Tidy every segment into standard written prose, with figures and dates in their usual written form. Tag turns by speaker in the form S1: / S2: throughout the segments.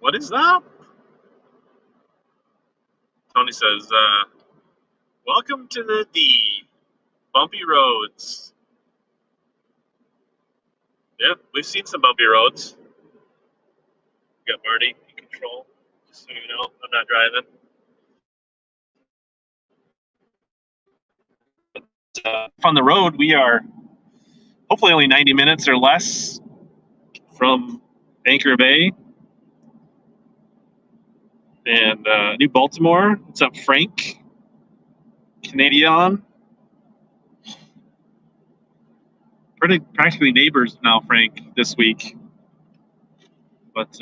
S1: What is up? Tony says, welcome to the D. Bumpy roads. Yep, we've seen some bumpy roads. We got Marty in control. Just so you know, I'm not driving. On the road, we are hopefully only 90 minutes or less from Anchor Bay and New Baltimore. What's up, Frank? Canadian. Practically neighbors now, Frank, this week. But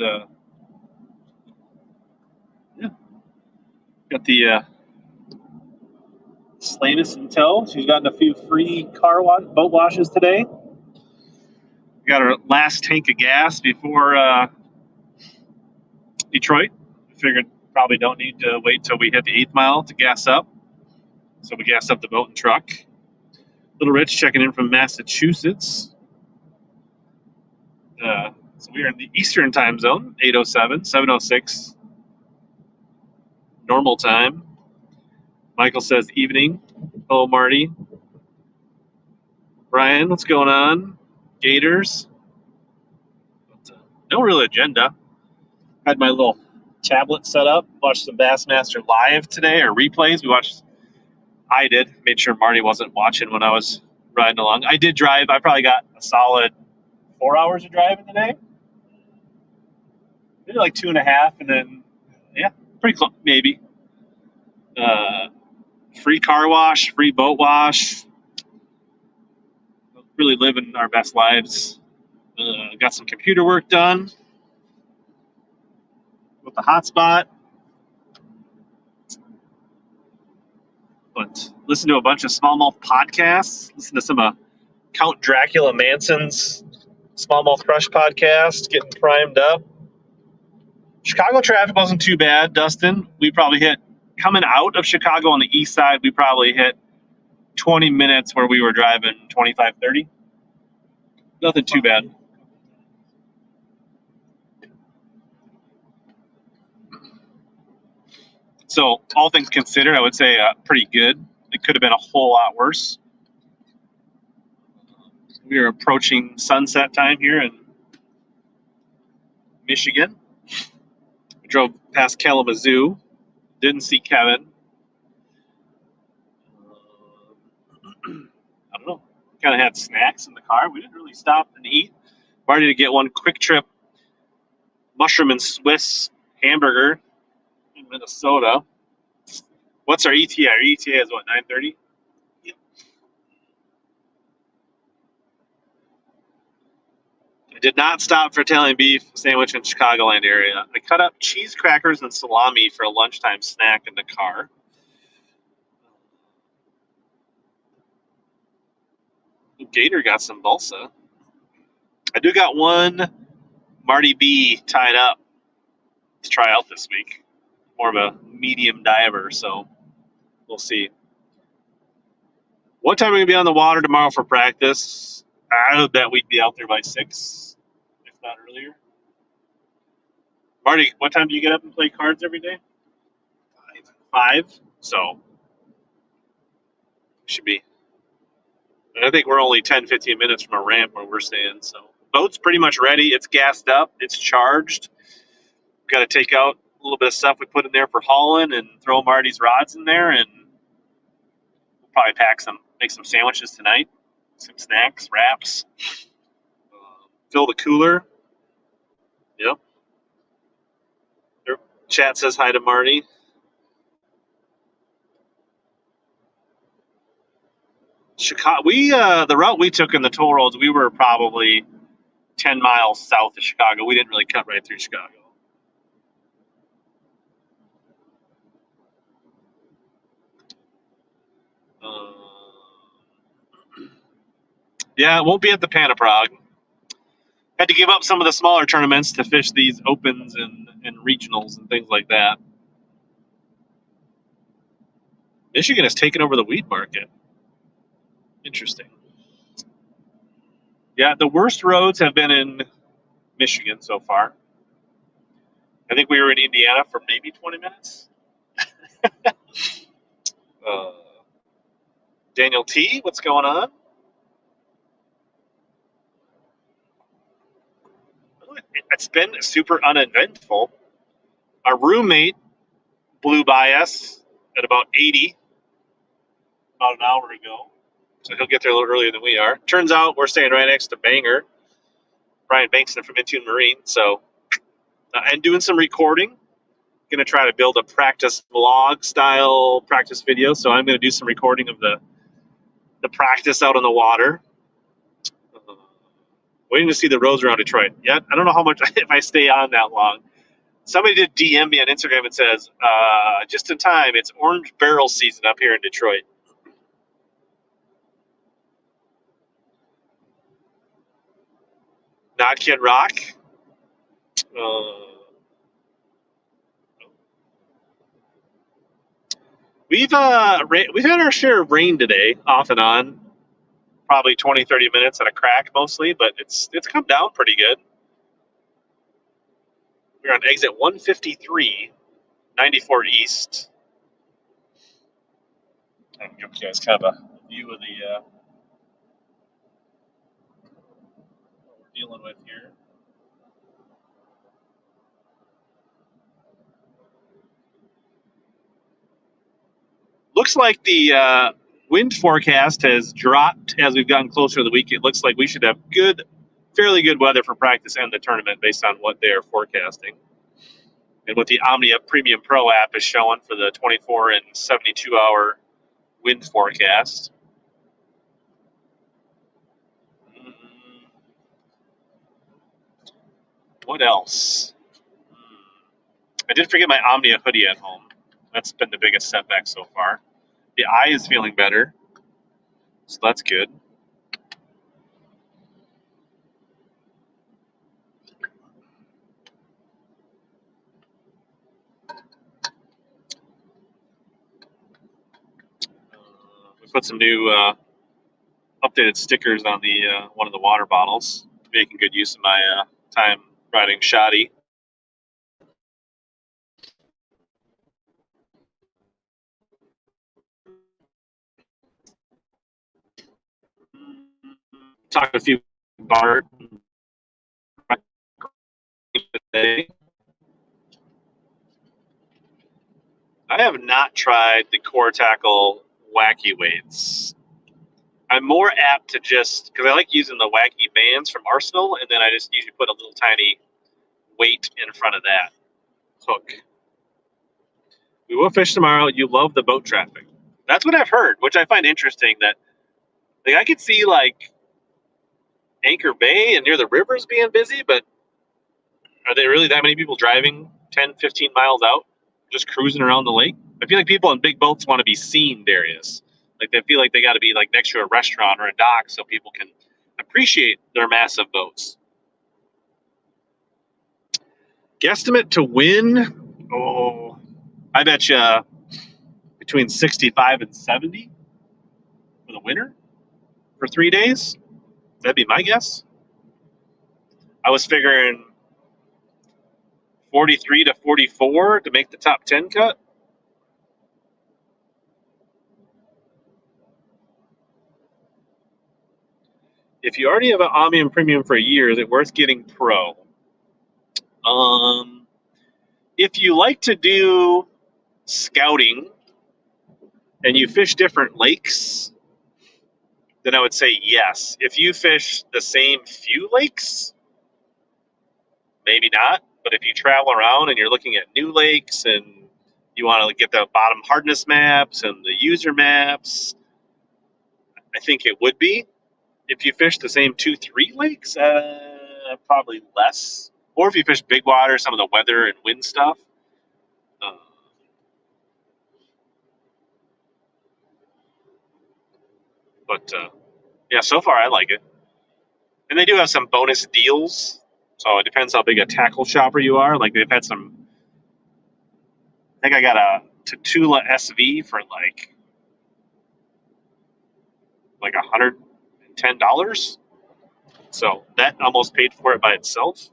S1: yeah, got the Slanis in tow. She's gotten a few free boat washes today. We got our last tank of gas before Detroit. We figured probably don't need to wait till we hit the 8th mile to gas up. So we gassed up the boat and truck. Little Rich checking in from Massachusetts. So we are in the Eastern time zone, 8:07, 7:06 normal time. Michael says evening. Hello, Marty. Brian, what's going on? Gators. No real agenda. Had my little tablet set up. Watched some Bassmaster live today, or replays. I did. Made sure Marty wasn't watching when I was riding along. I did drive. I probably got a solid 4 hours of driving today. Maybe like 2.5, and then, yeah, pretty close, maybe. Free car wash, free boat wash. Really living our best lives. Got some computer work done with the hotspot. But listen to a bunch of smallmouth podcasts. Listen to some Count Dracula Manson's Smallmouth Crush podcast, getting primed up. Chicago traffic wasn't too bad, Dustin. We probably hit, coming out of Chicago on the east side, we probably hit 20 minutes where we were driving 25, 30. Nothing too bad. So, all things considered, I would say pretty good. It could have been a whole lot worse. We are approaching sunset time here in Michigan. We drove past Kalamazoo. Didn't see Kevin. I don't know. Kind of had snacks in the car. We didn't really stop and eat. Marty to get one quick trip mushroom and Swiss hamburger in Minnesota. What's our ETA? Our ETA is what, 9:30? Yep. I did not stop for Italian beef sandwich in Chicagoland area. I cut up cheese crackers and salami for a lunchtime snack in the car. Gator got some balsa. I do got one Marty B tied up to try out this week. More of a medium diver, so we'll see. What time are we going to be on the water tomorrow for practice? I would bet we'd be out there by 6, if not earlier. Marty, what time do you get up and play cards every day? 5. So, should be. And I think we're only 10, 15 minutes from a ramp where we're staying. So, boat's pretty much ready. It's gassed up. It's charged. We've got to take out a little bit of stuff we put in there for hauling and throw Marty's rods in there, and we'll probably make some sandwiches tonight, some snacks, wraps, fill the cooler. Yep. Chat says hi to Marty. Chicago. The route we took in the toll roads, we were probably 10 miles south of Chicago. We didn't really cut right through Chicago. Yeah, it won't be at the Panaprog. Had to give up some of the smaller tournaments to fish these opens and regionals and things like that. Michigan has taken over the weed market. Interesting. Yeah, the worst roads have been in Michigan so far. I think we were in Indiana for maybe 20 minutes. Uh, Daniel T, what's going on? It's been super uneventful. Our roommate blew by us at about 80 about an hour ago. So he'll get there a little earlier than we are. Turns out we're staying right next to Banger, Brian Bankston from Intune Marine. So, and doing some recording. Going to try to build a practice vlog style practice video. So I'm going to do some recording of the practice out on the water. Waiting to see the roads around Detroit. Yeah, I don't know how much if I stay on that long. Somebody did DM me on Instagram and says, just in time, it's orange barrel season up here in Detroit. Not Kid Rock. We've had our share of rain today, off and on. Probably 20, 30 minutes at a crack mostly, but it's come down pretty good. We're on exit 153, 94 east. I can give you guys kind of a view of the what we're dealing with here. Looks like the wind forecast has dropped as we've gotten closer to the week. It looks like we should have fairly good weather for practice and the tournament based on what they are forecasting. And what the Omnia Premium Pro app is showing for the 24 and 72 hour wind forecast. What else? I did forget my Omnia hoodie at home. That's been the biggest setback so far. The eye is feeling better, so that's good. We put some new updated stickers on the one of the water bottles, making good use of my time riding shoddy. Talked to a few Bart today. I have not tried the core tackle wacky weights. I'm more apt to just, because I like using the wacky bands from Arsenal, and then I just usually put a little tiny weight in front of that hook. We will fish tomorrow. You love the boat traffic. That's what I've heard, which I find interesting. That like I could see like Anchor Bay and near the rivers being busy, but are there really that many people driving 10, 15 miles out, just cruising around the lake? I feel like people in big boats want to be seen, Darius. Like they feel like they got to be like next to a restaurant or a dock so people can appreciate their massive boats. Guesstimate to win? Oh, I bet you between 65 and 70 for the winner for 3 days. That'd be my guess. I was figuring 43 to 44 to make the top 10 cut. If you already have an Omnium Premium for a year, is it worth getting Pro? If you like to do scouting and you fish different lakes, then I would say yes. If you fish the same few lakes, maybe not. But if you travel around and you're looking at new lakes and you want to get the bottom hardness maps and the user maps, I think it would be. If you fish the same 2-3 lakes, probably less. Or if you fish big water, some of the weather and wind stuff. But yeah, so far I like it. And they do have some bonus deals. So it depends how big a tackle shopper you are. Like they've had some. I think I got a Tatula SV for like $110. So that almost paid for it by itself.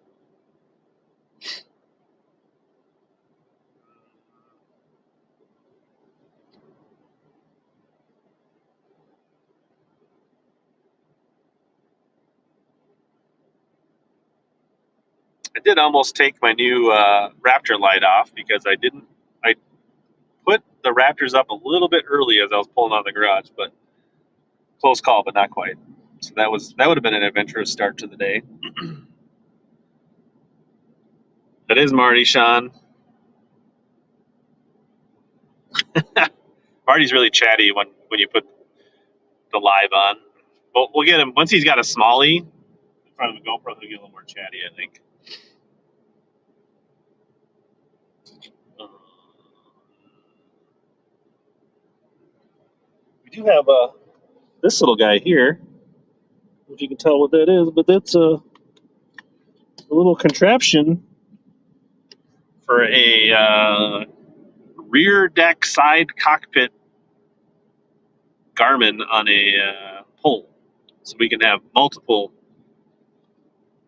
S1: I did almost take my new Raptor light off because I didn't. I put the Raptors up a little bit early as I was pulling out of the garage, but close call, but not quite. So that would have been an adventurous start to the day. That is Marty, Sean. Marty's really chatty when you put the live on. We'll get him once he's got a smallie in front of the GoPro. He'll get a little more chatty, I think. We do have this little guy here. I don't know if you can tell what that is, but that's a little contraption for a rear deck side cockpit Garmin on a pole. So we can have multiple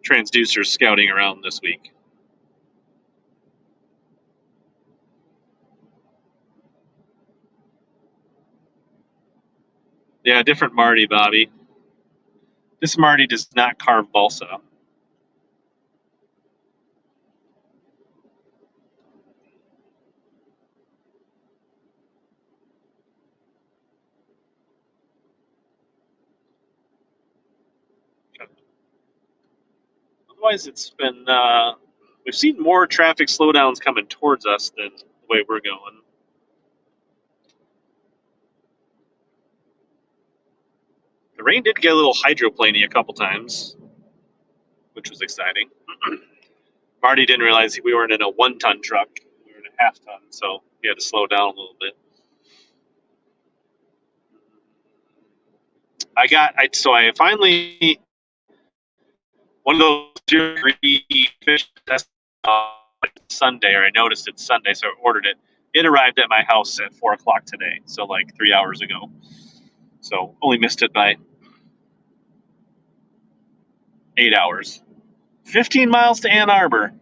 S1: transducers scouting around this week. Yeah, different Marty, Bobby. This Marty does not carve balsa. Otherwise, it's been we've seen more traffic slowdowns coming towards us than the way we're going. The rain did get a little hydroplaney a couple times, which was exciting. Marty didn't realize we weren't in a 1-ton truck; we were in a half-ton, so he had to slow down a little bit. I finally one of those 0-degree fish tests Sunday, or I noticed it Sunday, so I ordered it. It arrived at my house at 4 o'clock today, so like 3 hours ago. So only missed it by 8 hours. 15 miles to Ann Arbor.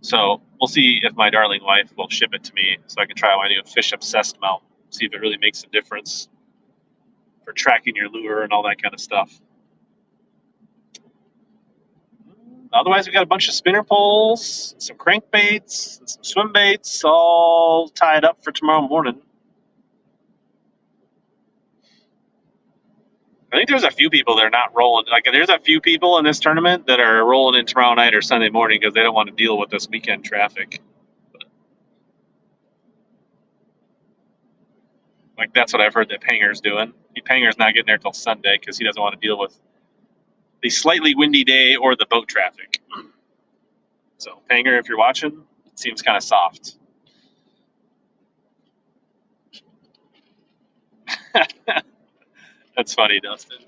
S1: So we'll see if my darling wife will ship it to me so I can try my new fish obsessed mount. See if it really makes a difference for tracking your lure and all that kind of stuff. Otherwise, we got a bunch of spinner poles, some crankbaits, and some swim baits, all tied up for tomorrow morning. I think there's a few people that are not rolling. Like, there's a few people in this tournament that are rolling in tomorrow night or Sunday morning because they don't want to deal with this weekend traffic. But, like, that's what I've heard that Panger's doing. Panger's not getting there till Sunday because he doesn't want to deal with the slightly windy day or the boat traffic. So, Panger, if you're watching, it seems kind of soft. That's funny, Dustin.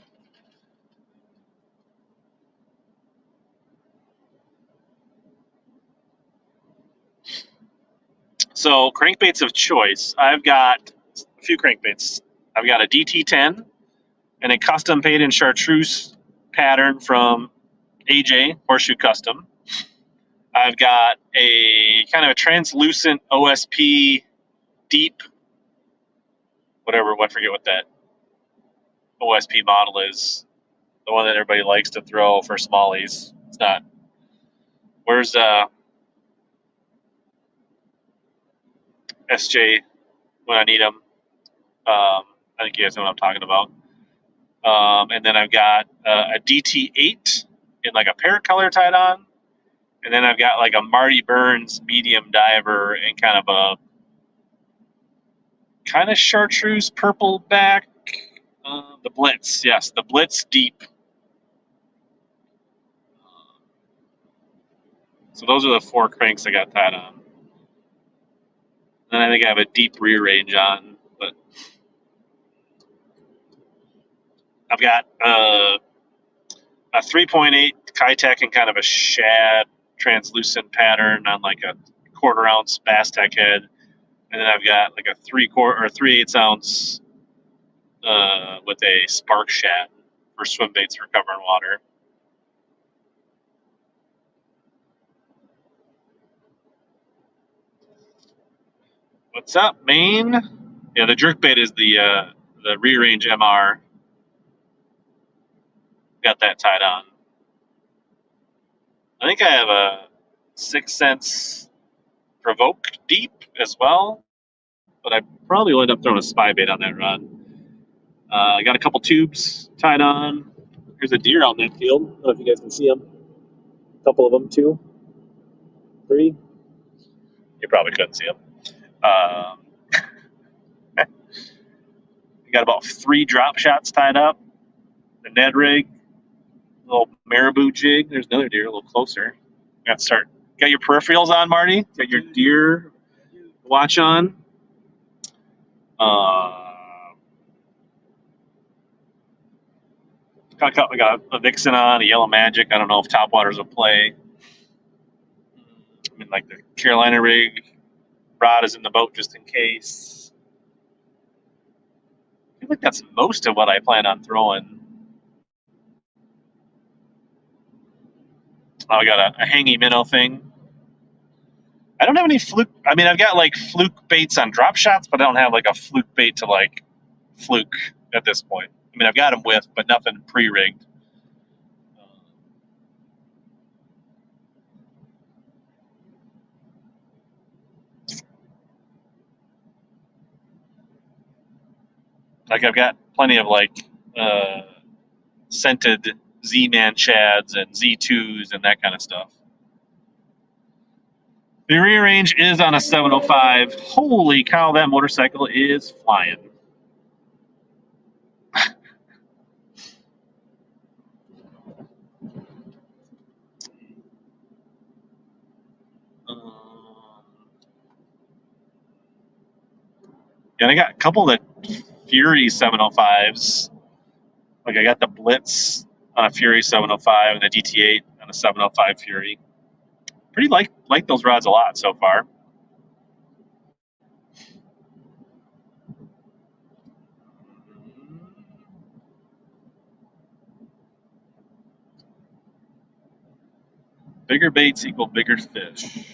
S1: So, crankbaits of choice. I've got a few crankbaits. I've got a DT10 and a custom paid in chartreuse pattern from AJ Horseshoe Custom. I've got a kind of a translucent OSP deep, whatever, I forget what that OSP model is. The one that everybody likes to throw for smallies. It's not. Where's SJ when I need him? I think you guys know what I'm talking about. And then I've got a DT8 in like a pear color tied on. And then I've got like a Marty Burns medium diver and kind of a chartreuse purple back. The Blitz, yes, the Blitz deep. So those are the 4 cranks I got tied on. Then I think I have a deep rear range on, but I've got a 3.8 Kitech and kind of a shad translucent pattern on like a 1/4 ounce Bass Tech head, and then I've got like a 3/8 ounce with a spark shad for swim baits for covering water. What's up, Maine? Yeah, the jerkbait is the the rearrange MR. Got that tied on. I think I have a 6 cents provoke deep as well, but I probably will end up throwing a spy bait on that rod. I got a couple tubes tied on. Here's a deer out in that field. I don't know if you guys can see them. A couple of them, 2, 3. You probably couldn't see them. We got about 3 drop shots tied up. The Ned rig, little marabou jig. There's another deer a little closer. Got your peripherals on, Marty? Got your deer watch on? We got a Vixen on, a Yellow Magic. I don't know if topwaters will play. I mean, like the Carolina rig. Rod is in the boat just in case. I feel like that's most of what I plan on throwing. I got a hangy minnow thing. I don't have any fluke. I mean, I've got like fluke baits on drop shots, but I don't have like a fluke bait to like fluke at this point. I mean, I've got them with, but nothing pre-rigged. Like I've got plenty of like scented Z-Man Chads and Z2s and that kind of stuff. The rear range is on a 705. Holy cow, that motorcycle is flying. And I got a couple of the Fury 705s. Like I got the Blitz on a Fury 705 and the DT8 on a 705 Fury. Pretty like those rods a lot so far. Bigger baits equal bigger fish.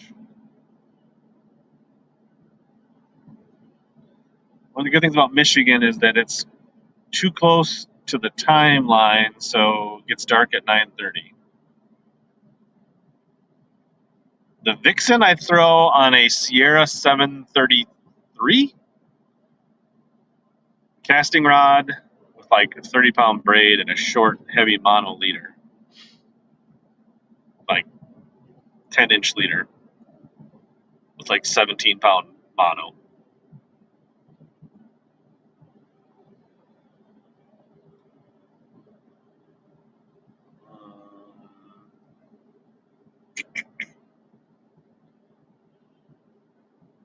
S1: One of the good things about Michigan is that it's too close to the timeline, so it gets dark at 9:30. The Vixen I throw on a Sierra 733 casting rod with like a 30-pound braid and a short, heavy mono leader. Like 10-inch leader with like 17-pound mono.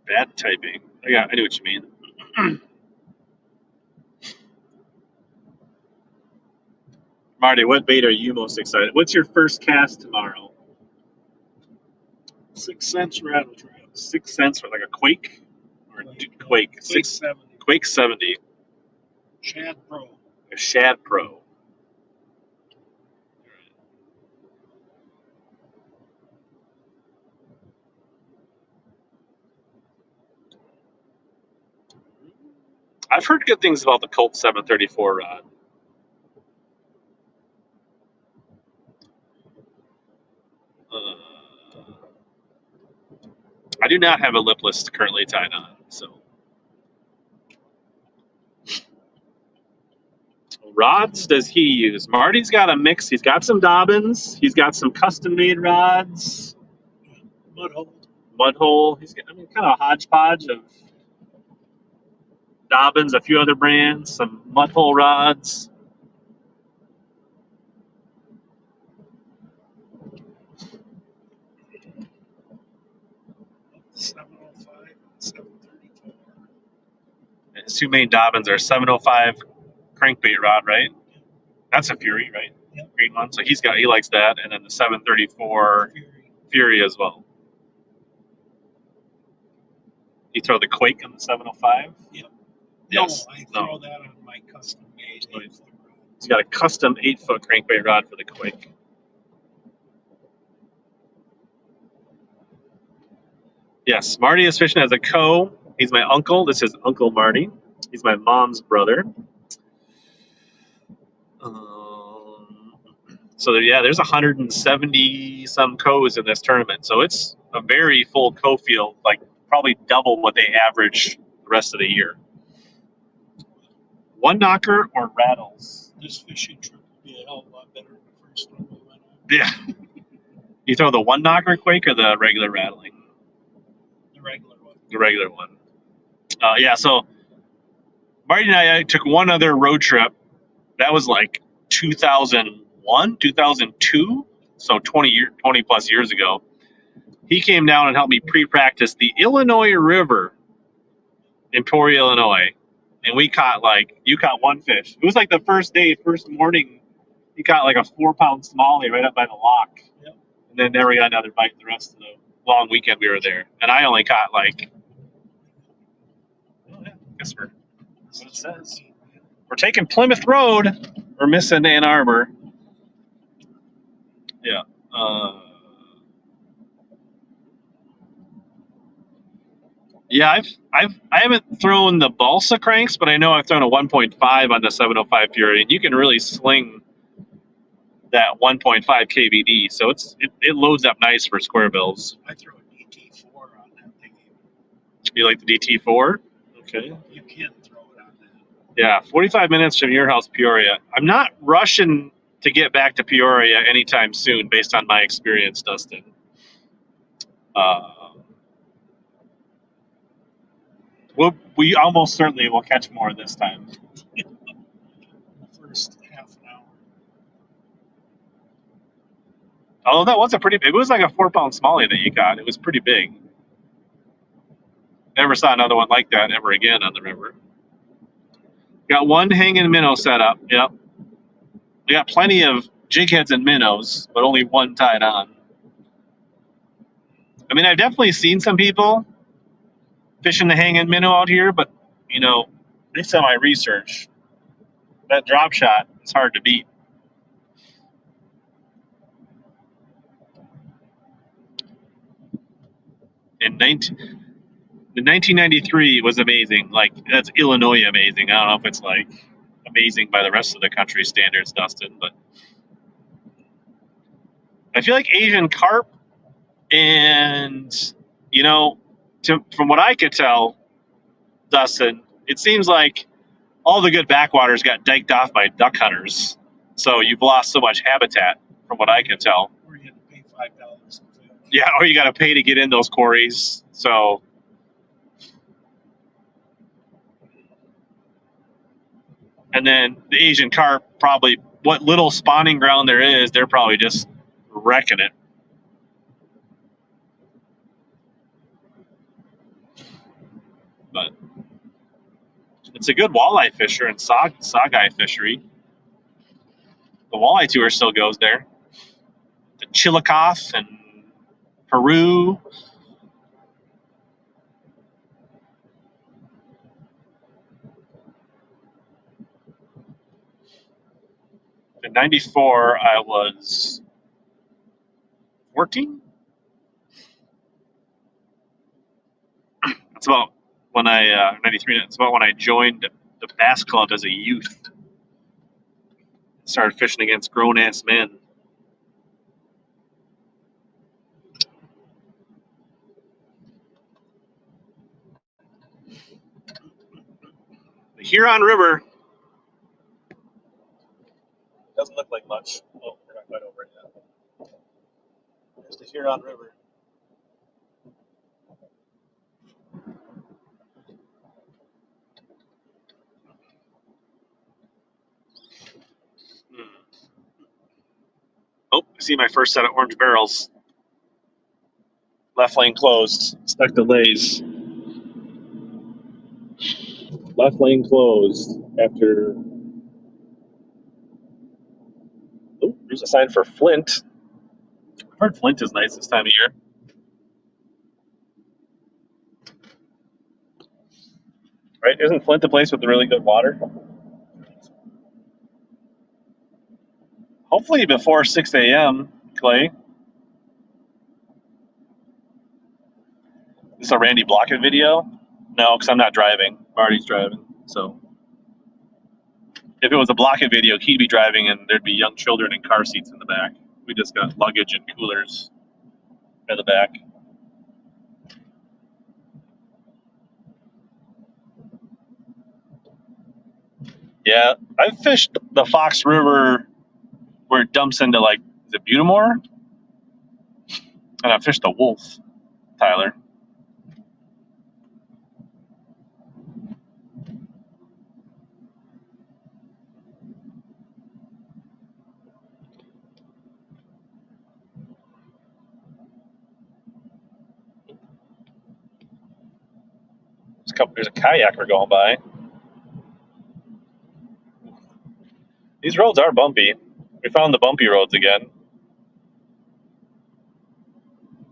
S1: Bad typing. Yeah, I know what you mean. Marty, what bait are you most excited? What's your first cast tomorrow?
S2: 6 cents rattle trap.
S1: 6 cents for like a Quake? Or Quake?
S2: Quake 70.
S1: Quake 70.
S2: Shad Pro.
S1: A Shad Pro. I've heard good things about the Colt 734 rod. I do not have a lipless currently tied on, so. Rods does he use? Marty's got a mix. He's got some Dobbins. He's got some custom-made rods. Mudhole. He's got, I mean, kind of a hodgepodge of Dobbins, a few other brands, some Mudhole rods. His two main Dobbins are 705 crankbait rod, right? That's a Fury, right?
S2: Yep.
S1: Green one. So he likes that, and then the 734 Fury as well. You throw the Quake on the 705?
S2: Yep.
S1: Yes.
S2: No, I throw that on my custom made 8-foot rod.
S1: He's got a custom 8-foot crankbait rod for the Quake. Yes, Marty is fishing as a co. He's my uncle. This is Uncle Marty. He's my mom's brother. So yeah, there's 170 some coes in this tournament. So it's a very full co field, like probably double what they average the rest of the year. One knocker or rattles?
S2: This fishing trip would be a hell of a lot better than the first one we went on.
S1: Yeah. You throw the one knocker quake or the regular rattling?
S2: The regular one.
S1: The regular one. Yeah, so Marty and I took one other road trip. That was like 2001, 2002, so 20 plus years ago. He came down and helped me pre-practice the Illinois River in Peoria, Illinois. And we caught you caught one fish. It was like the first day, first morning, he caught like a 4-pound smallie right up by the lock.
S2: Yep.
S1: And then never got another bite the rest of the long weekend we were there. And I only caught I guess that's what it says. We're taking Plymouth Road. We're missing Ann Arbor. Yeah. Yeah, I haven't thrown the balsa cranks, but I know I've thrown a 1.5 on the 705 Fury, and you can really sling that 1.5 KVD, so it loads up nice for square bills.
S2: I throw a DT4 on that thing.
S1: You like the DT4? Okay.
S2: You can throw it on that.
S1: Yeah, 45 minutes from your house, Peoria. I'm not rushing to get back to Peoria anytime soon, based on my experience, Dustin. We almost certainly will catch more this time.
S2: The first half an hour.
S1: Although that was it was like a 4-pound smallie that you got. It was pretty big. Never saw another one like that ever again on the river. Got one hanging minnow set up. Yep. We got plenty of jig heads and minnows, but only one tied on. I mean, I've definitely seen some people fishing the hanging minnow out here, but based on my research, that drop shot is hard to beat. In 1993 was amazing. That's Illinois amazing. I don't know if it's amazing by the rest of the country standards, Dustin, but I feel like Asian carp and from what I could tell, Dustin, it seems like all the good backwaters got diked off by duck hunters. So you've lost so much habitat, from what I can tell.
S2: Or you had to pay $5.
S1: Yeah, or you got to pay to get in those quarries. So, and then the Asian carp, probably what little spawning ground there is, they're probably just wrecking it. But it's a good walleye fisher and sockeye fishery. The walleye tour still goes there. The Chillicothe and Peru. In 94, I was 14. That's about when 93, that's about when I joined the Bass Club as a youth. Started fishing against grown-ass men. The Huron River doesn't look like much. Oh, we're not quite over it yet. There's the Huron River. Oh, I see my first set of orange barrels. Left lane closed. Stuck delays. Left lane closed after. Oh, there's a sign for Flint. I've heard Flint is nice this time of year. Right? Isn't Flint the place with the really good water? Hopefully before 6 a.m., Clay. This is a Randy Blockett video? No, because I'm not driving. Marty's driving, so. If it was a block-it video, he'd be driving and there'd be young children in car seats in the back. We just got luggage and coolers in the back. Yeah, I've fished the Fox River where it dumps into, like, is it Butamore? And I fished the Wolf, Tyler. There's a kayaker going by. These roads are bumpy. We found the bumpy roads again.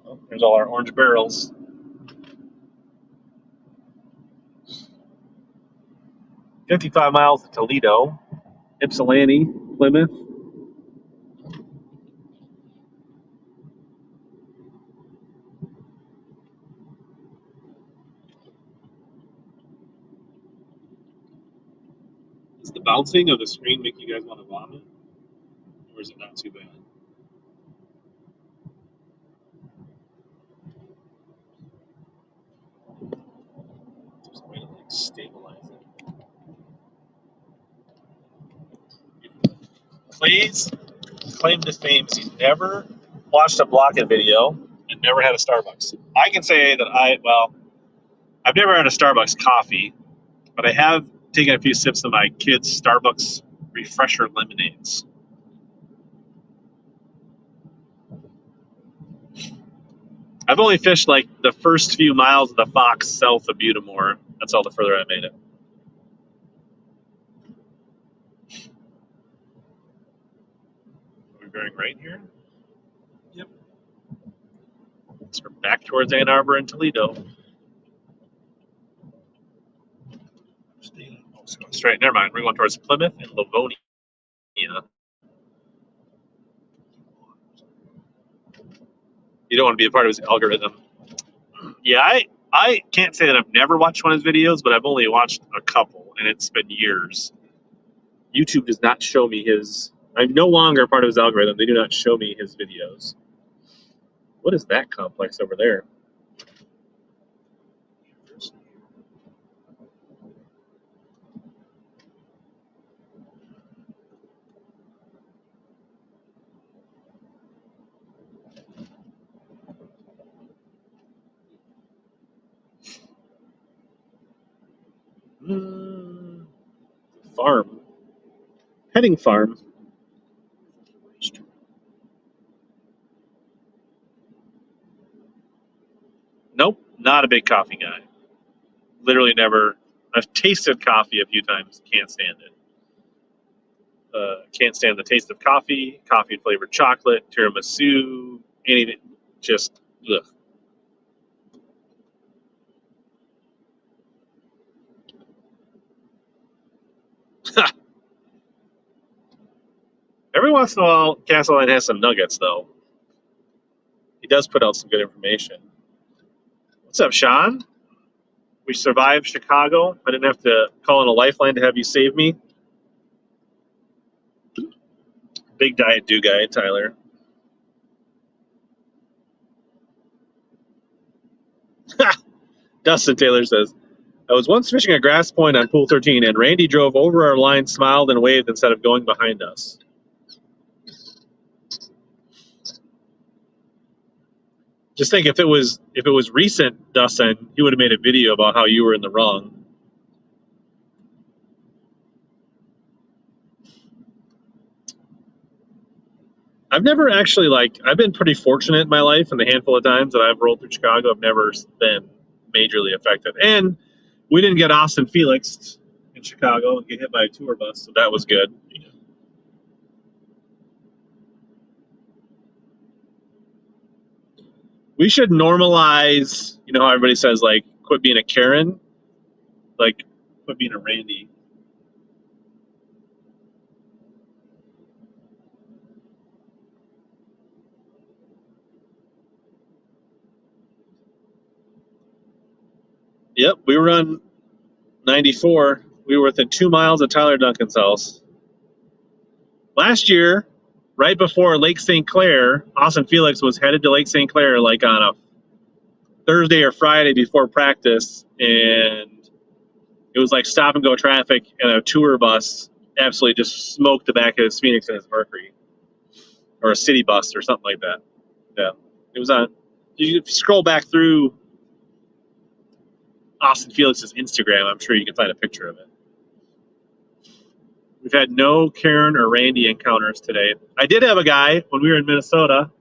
S1: Oh, there's all our orange barrels. "55 miles to Toledo, Ypsilanti, Plymouth." Does the bouncing of the screen make you guys want to vomit? Or is it not too bad? There's a way to, like, stabilize it. Clay's claim to fame is he's never watched a Block-It video and never had a Starbucks. I can say that I've never had a Starbucks coffee, but I have taken a few sips of my kids' Starbucks refresher lemonades. I've only fished like the first few miles of the Fox south of Butamore. That's all the further I made it. Are we bearing right here?
S2: Yep.
S1: So we're back towards Ann Arbor and Toledo. Straight, never mind. We're going towards Plymouth and Livonia. You don't want to be a part of his algorithm. Yeah, I can't say that I've never watched one of his videos, but I've only watched a couple, and it's been years. YouTube does not show me his. I'm no longer part of his algorithm. They do not show me his videos. What is that complex over there? Farm. Petting farm. Nope, not a big coffee guy. Literally never. I've tasted coffee a few times. Can't stand it. Can't stand the taste of coffee, coffee flavored chocolate, tiramisu, anything. Just ugh. Every once in a while, Castleline has some nuggets, though. He does put out some good information. What's up, Sean? We survived Chicago. I didn't have to call in a lifeline to have you save me. Big Diet Do guy, Tyler. Dustin Taylor says, "I was once fishing a grass point on Pool 13, and Randy drove over our line, smiled, and waved instead of going behind us." Just think, if it was recent, Dustin, he would have made a video about how you were in the wrong. I've never actually, I've been pretty fortunate in my life, and the handful of times that I've rolled through Chicago, I've never been majorly affected. And we didn't get Austin Felix in Chicago and get hit by a tour bus, so that was good. We should normalize, how everybody says, quit being a Karen, quit being a Randy. Yep, we were on 94 we were within 2 miles of Tyler Duncan's house. Last year, right before Lake St Clair, Austin Felix was headed to Lake St Clair like on a Thursday or Friday before practice, and it was like stop and go traffic, and a tour bus absolutely just smoked the back of his Phoenix and his Mercury, or a city bus or something like that. Yeah, it was on. You scroll back through Austin Felix's Instagram, I'm sure you can find a picture of it. We've had no Karen or Randy encounters today. I did have a guy when we were in Minnesota,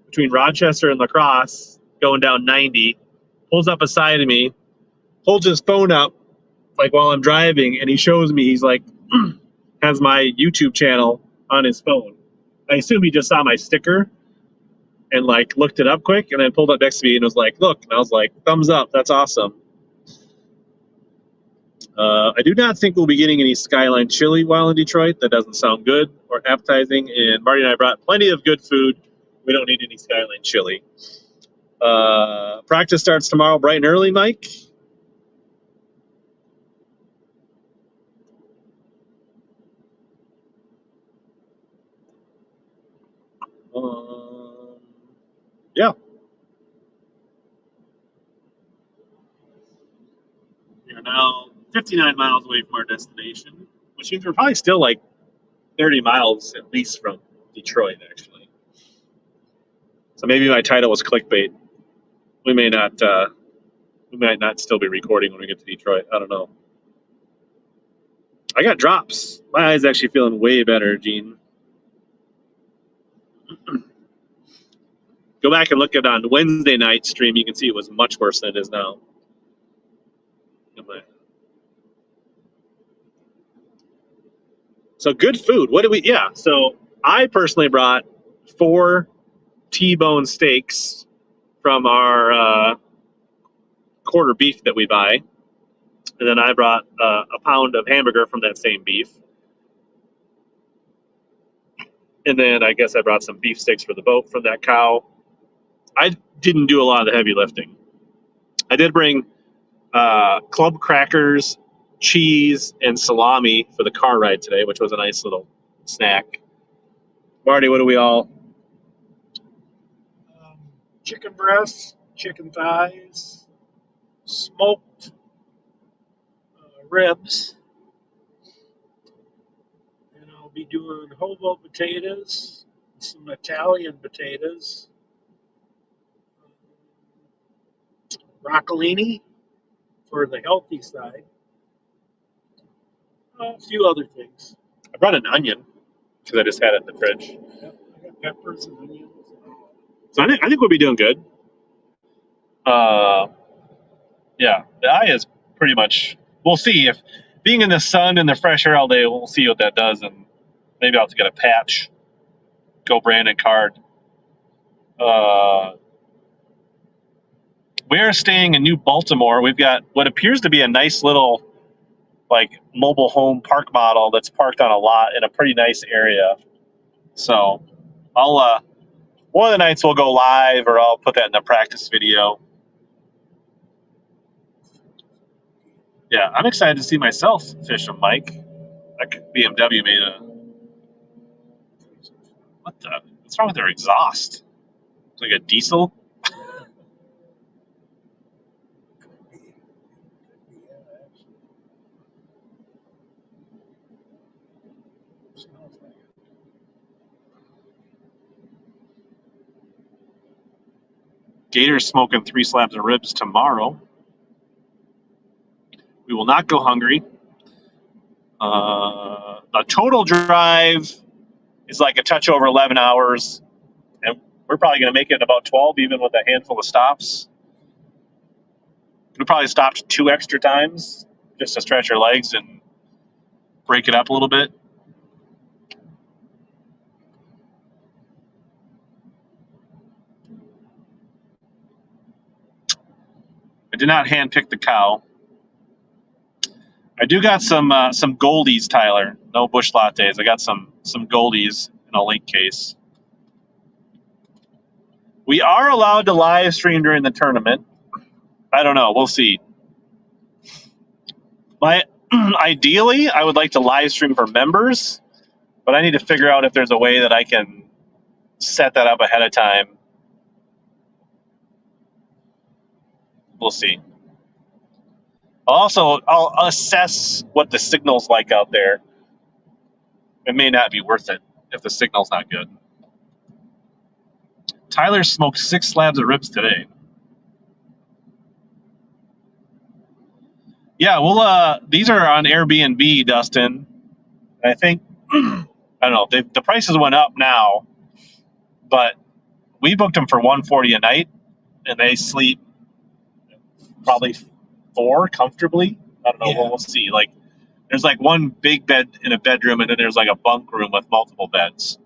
S1: between Rochester and La Crosse, going down 90, pulls up beside of me, holds his phone up like while I'm driving, and he shows me, he's like, has my YouTube channel on his phone. I assume he just saw my sticker and like looked it up quick, and then pulled up next to me and was like, look, and I was like, thumbs up, that's awesome. I do not think we'll be getting any Skyline chili while in Detroit. That doesn't sound good or appetizing. And Marty and I brought plenty of good food. We don't need any Skyline chili. Practice starts tomorrow bright and early, Mike. Yeah. We are now 59 miles away from our destination, which means we're probably still like 30 miles at least from Detroit, actually. So maybe my title was clickbait. We might not still be recording when we get to Detroit. I don't know. I got drops. My eye's actually feeling way better, Gene. Go back and look at it on Wednesday night stream. You can see it was much worse than it is now. So good food. What do we? Yeah. So I personally brought 4 T-bone steaks from our quarter beef that we buy, and then I brought a pound of hamburger from that same beef, and then I guess I brought some beef sticks for the boat from that cow. I didn't do a lot of the heavy lifting. I did bring club crackers, cheese, and salami for the car ride today, which was a nice little snack. Marty, what do we all?
S2: Chicken breasts, chicken thighs, smoked ribs, and I'll be doing hobo potatoes, some Italian potatoes, broccolini for the healthy side, a few other things.
S1: I brought an onion because I just had it in the fridge.
S2: Yep, I got peppers and onions.
S1: So I think we'll be doing good. Yeah, the eye is pretty much. We'll see if being in the sun and the fresh air all day. We'll see what that does, and maybe I'll have to get a patch. Go Brandon card. We are staying in New Baltimore. We've got what appears to be a nice little like mobile home park model that's parked on a lot in a pretty nice area. So I'll one of the nights we'll go live, or I'll put that in the practice video. Yeah, I'm excited to see myself fish them, Mike. That BMW made a. What the? What's wrong with their exhaust? It's like a diesel. Gator's smoking 3 slabs of ribs tomorrow. We will not go hungry. The total drive is like a touch over 11 hours, and we're probably going to make it in about 12, even with a handful of stops. We probably stopped 2 extra times just to stretch our legs and break it up a little bit. I did not handpick the cow. I do got some goldies, Tyler. No bush lattes. I got some goldies in a lake case. We are allowed to live stream during the tournament. I don't know. We'll see. My ideally, I would like to live stream for members, but I need to figure out if there's a way that I can set that up ahead of time. We'll see. I'll assess what the signal's like out there. It may not be worth it if the signal's not good. Tyler smoked 6 slabs of ribs today. Yeah, well, these are on Airbnb, Dustin. I think I don't know. The prices went up now, but we booked them for $140 a night, and they sleep probably 4 comfortably. I don't know.
S2: Yeah.
S1: We'll see. Like, there's like one big bed in a bedroom, and then there's like a bunk room with multiple beds.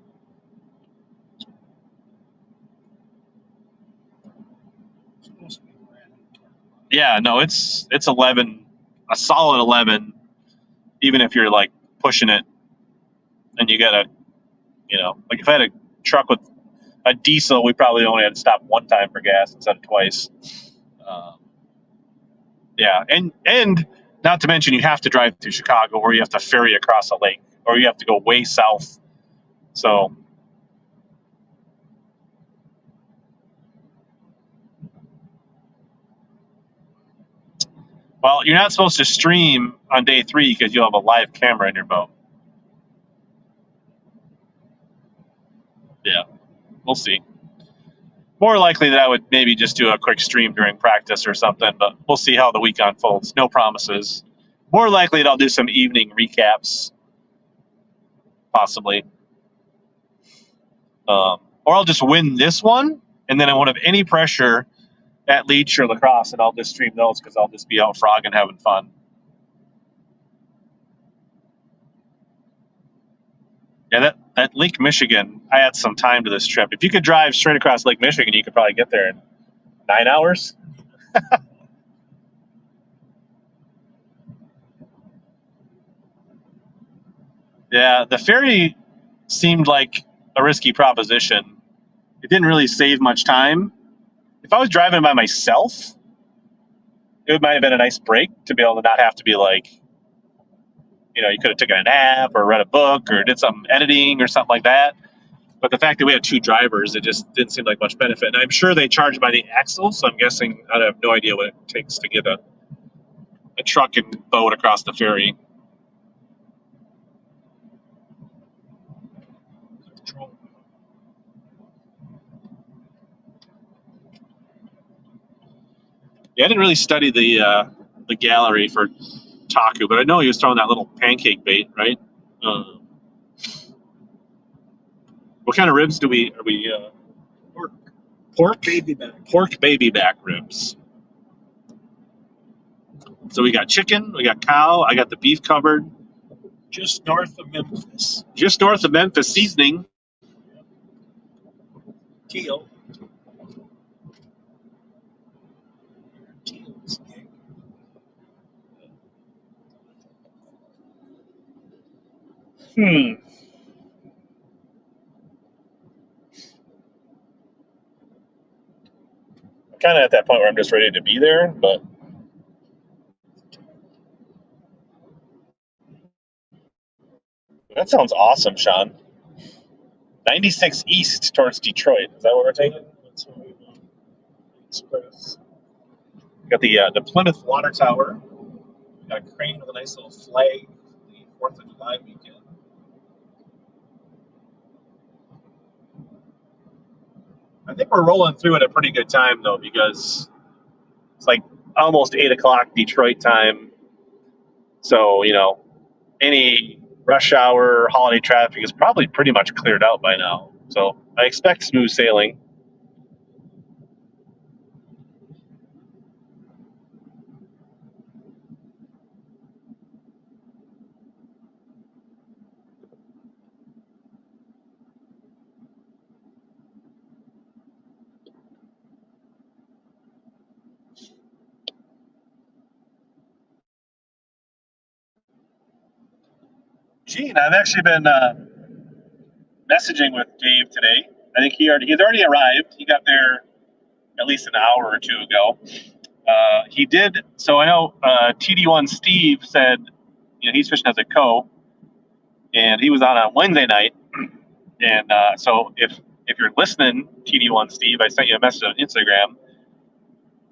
S1: Yeah, no, it's 11, a solid 11, even if you're like pushing it, and you gotta, like if I had a truck with a diesel, we probably only had to stop 1 time for gas instead of twice. Yeah, and not to mention you have to drive to Chicago, or you have to ferry across a lake, or you have to go way south. So, well, you're not supposed to stream on day 3 because you'll have a live camera in your boat. Yeah, we'll see. More likely that I would maybe just do a quick stream during practice or something, but we'll see how the week unfolds. No promises. More likely that I'll do some evening recaps, possibly. Or I'll just win this one, and then I won't have any pressure at Leech or Lacrosse, and I'll just stream those because I'll just be out frogging, having fun. Yeah, that Lake Michigan, I had some time to this trip. If you could drive straight across Lake Michigan, you could probably get there in 9 hours. Yeah, the ferry seemed like a risky proposition. It didn't really save much time. If I was driving by myself, it might have been a nice break to be able to not have to be like, you could have taken a nap or read a book or did some editing or something like that. But the fact that we had 2 drivers, it just didn't seem like much benefit. And I'm sure they charge by the axle, so I'm guessing I have no idea what it takes to get a truck and boat across the ferry. Yeah, I didn't really study the gallery for Taku, but I know he was throwing that little pancake bait, right? What kind of ribs are we? Pork
S2: baby back.
S1: Pork baby back ribs. So we got chicken, we got cow, I got the beef covered.
S2: Just north of Memphis.
S1: Just north of Memphis, seasoning.
S2: Teal.
S1: I'm kind of at that point where I'm just ready to be there, but that sounds awesome, Sean. 96 east towards Detroit. Is that what we're taking?
S2: That's what we want. Express.
S1: Got the Plymouth Water Tower. We got a crane with a nice little flag for the 4th of July weekend. I think we're rolling through at a pretty good time, though, because it's like almost 8 o'clock Detroit time. So, any rush hour holiday traffic is probably pretty much cleared out by now. So I expect smooth sailing. Gene, I've actually been messaging with Dave today. I think he's already arrived. He got there at least an hour or 2 ago. He did. So I know TD1 Steve said he's fishing as a co, and he was on Wednesday night. And so if you're listening, TD1 Steve, I sent you a message on Instagram.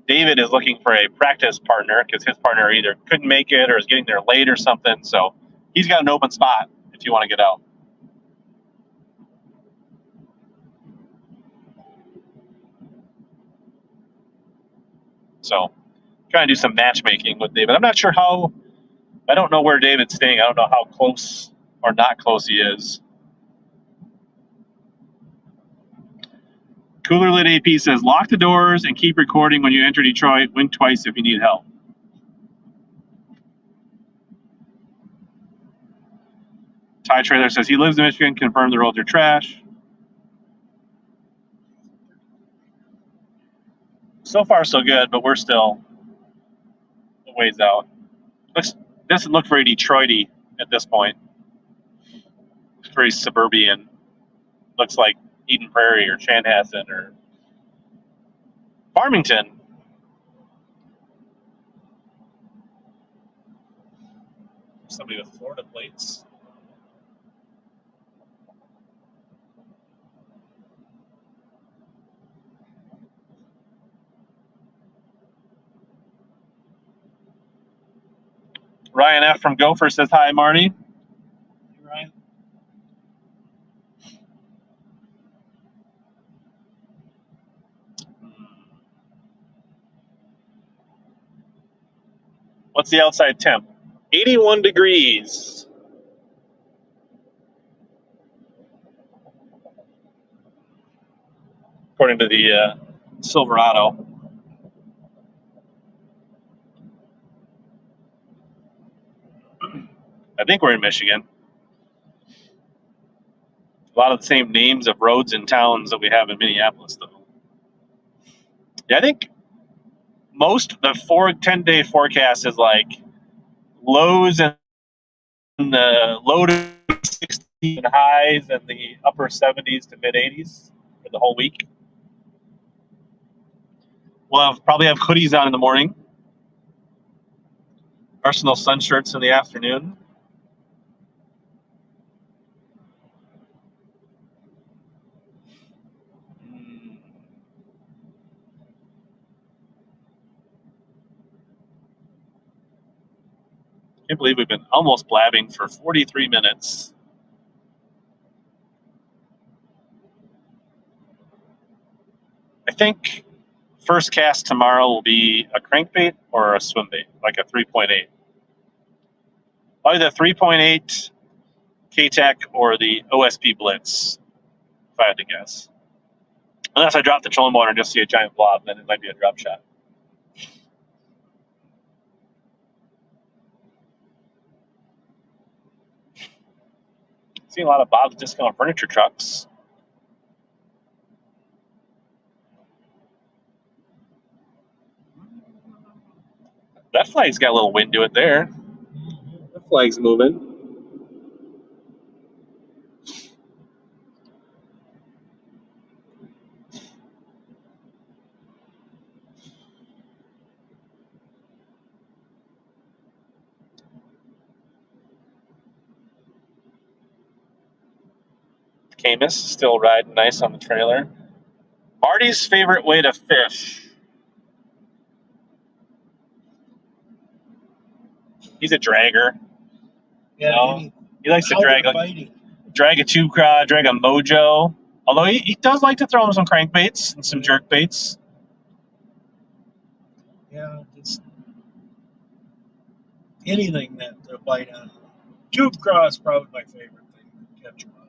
S1: David is looking for a practice partner because his partner either couldn't make it or is getting there late or something. So he's got an open spot if you want to get out. So trying to do some matchmaking with David. I'm not sure how. I don't know where David's staying. I don't know how close or not close he is. Cooler Lit AP says, lock the doors and keep recording when you enter Detroit. Wink twice if you need help. Ty Trailer says he lives in Michigan. Confirm the roads are trash. So far, so good, but we're still a ways out. Doesn't look very Detroit-y at this point. It's very suburban. Looks like Eden Prairie or Chanhassen or Farmington. Somebody with Florida plates. Ryan F. from Gopher says, hi, Marty.
S2: Hey, Ryan.
S1: What's the outside temp? 81 degrees. According to the Silverado. I think we're in Michigan. A lot of the same names of roads and towns that we have in Minneapolis, though. Yeah, I think most the 10-day forecast is like lows in the low to 60 and highs and the upper 70s to mid 80s for the whole week. We'll probably have hoodies on in the morning. Arsenal sun shirts in the afternoon. I can't believe we've been almost blabbing for 43 minutes. I think first cast tomorrow will be a crankbait or a swim bait, like a 3.8. Either 3.8 K-Tech or the OSP Blitz, if I had to guess. Unless I drop the trolling motor and just see a giant blob, then it might be a drop shot. Seeing a lot of Bob's Discount Furniture trucks. That flag's got a little wind to it there. That flag's moving. Camus still riding nice on the trailer. Marty's favorite way to fish. He's a dragger.
S2: Yeah,
S1: You know, he likes to drag a tube craw, drag a mojo. Although he does like to throw him some crankbaits and some jerk baits.
S2: Yeah, just anything that they'll bite on. Tube craw is probably my favorite thing to catch them on.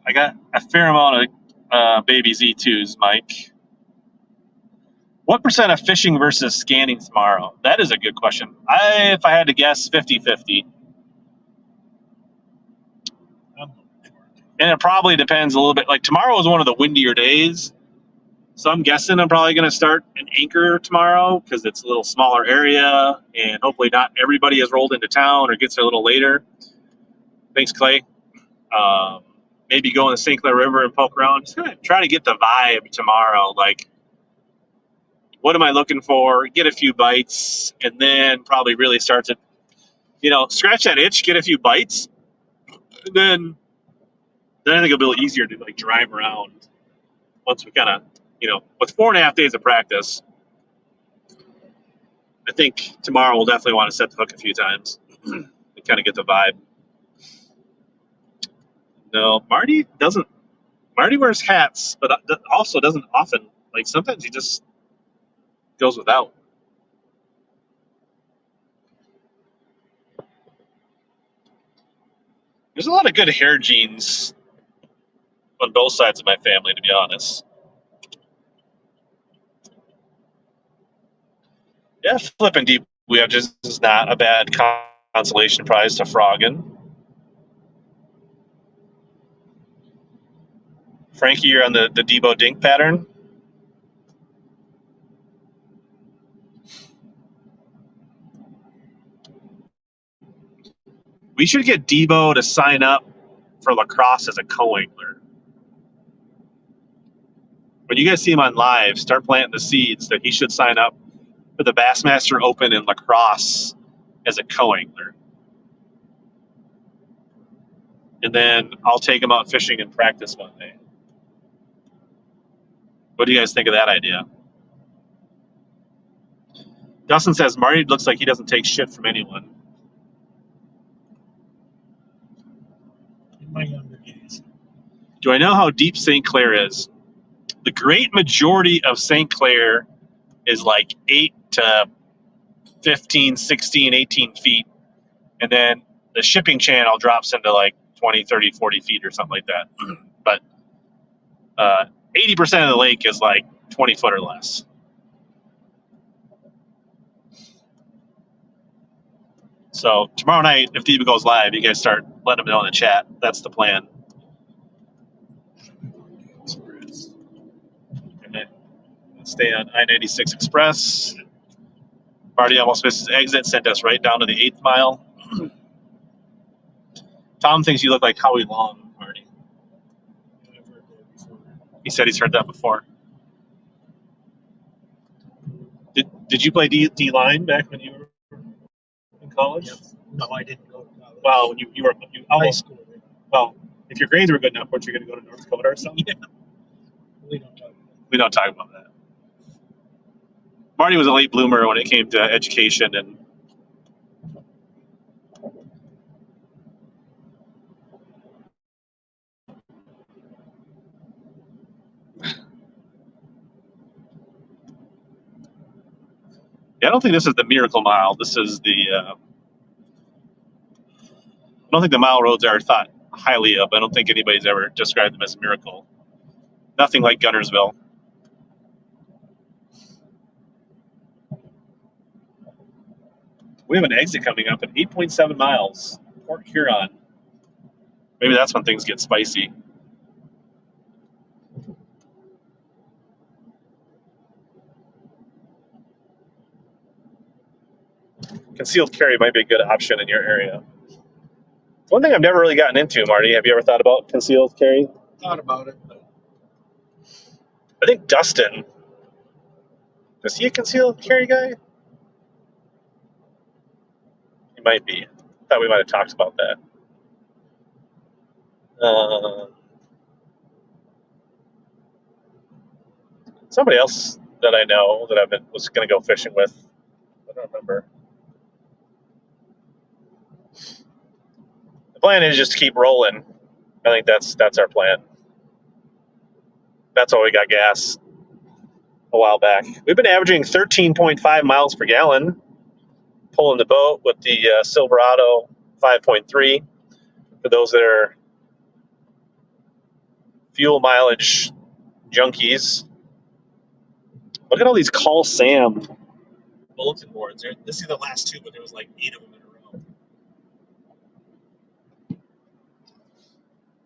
S1: I got a fair amount of baby Z2s, Mike. What percent of fishing versus scanning tomorrow? That is a good question. If I had to guess, 50-50. And it probably depends a little bit. Like tomorrow is one of the windier days. So I'm guessing I'm probably going to start an anchor tomorrow because it's a little smaller area and hopefully not everybody has rolled into town or gets there a little later. Thanks, Clay. Maybe go in the St. Clair River and poke around. Just going to try to get the vibe tomorrow. Like, what am I looking for? Get a few bites and then probably really start to scratch that itch, get a few bites, and then I think it'll be a little easier to like drive around once we kind of, with 4.5 days of practice. I think tomorrow we'll definitely want to set the hook a few times and kind of get the vibe. No, Marty doesn't. Marty wears hats, but also doesn't often. Like sometimes he just goes without. There's a lot of good hair genes on both sides of my family, to be honest. Yeah, flipping deep wedges is not a bad consolation prize to Froggen. Frankie, you're on the Debo Dink pattern. We should get Debo to sign up for lacrosse as a co-angler. When you guys see him on live, start planting the seeds that he should sign up for the Bassmaster Open in lacrosse as a co-angler. And then I'll take him out fishing and practice one day. What do you guys think of that idea? Dustin says Marty looks like he doesn't take shit from anyone.
S2: In my younger days.
S1: Do I know how deep St. Clair is? The great majority of St. Clair is like 8 to 15, 16, 18 feet. And then the shipping channel drops into like 20, 30, 40 feet or something like that. But 80% of the lake is like 20 foot or less. So tomorrow night, if Diva goes live, you guys start letting them know in the chat. That's the plan. And then stay on I-96 Express. Marty almost missed his exit, sent us right down to the 8th mile. Tom thinks you look like Howie Long, Marty.
S2: I've heard that before.
S1: He said he's heard that before. Did you play D-line back when you were in college?
S2: Yep. No, I didn't go to college.
S1: Well, when you
S2: High
S1: almost,
S2: school. Yeah.
S1: well, if your grades were good enough, weren't you going to go to North Dakota or something?
S2: Yeah. We don't talk about that.
S1: We don't talk about that. Marty was a late bloomer when it came to education, and I don't think this is the Miracle Mile. This is the. I don't think the mile roads are thought highly of. I don't think anybody's ever described them as a miracle. Nothing like Gunnersville. We have an exit coming up at 8.7 miles, Port Huron. Maybe that's when things get spicy. Concealed carry might be a good option in your area. One thing I've never really gotten into, Marty. Have you ever thought about concealed carry?
S2: Thought about it, but
S1: I think Dustin. Is he a concealed carry guy? He might be. Thought we might have talked about that. Somebody else that I know that was going to go fishing with. I don't remember. The plan is just to keep rolling. I think that's our plan. That's why we got gas a while back. We've been averaging 13.5 miles per gallon pulling the boat with the Silverado 5.3. For those that are fuel mileage junkies, look at all these Call Sam bulletin boards. This is the last two, but there was like 8 of them in a row.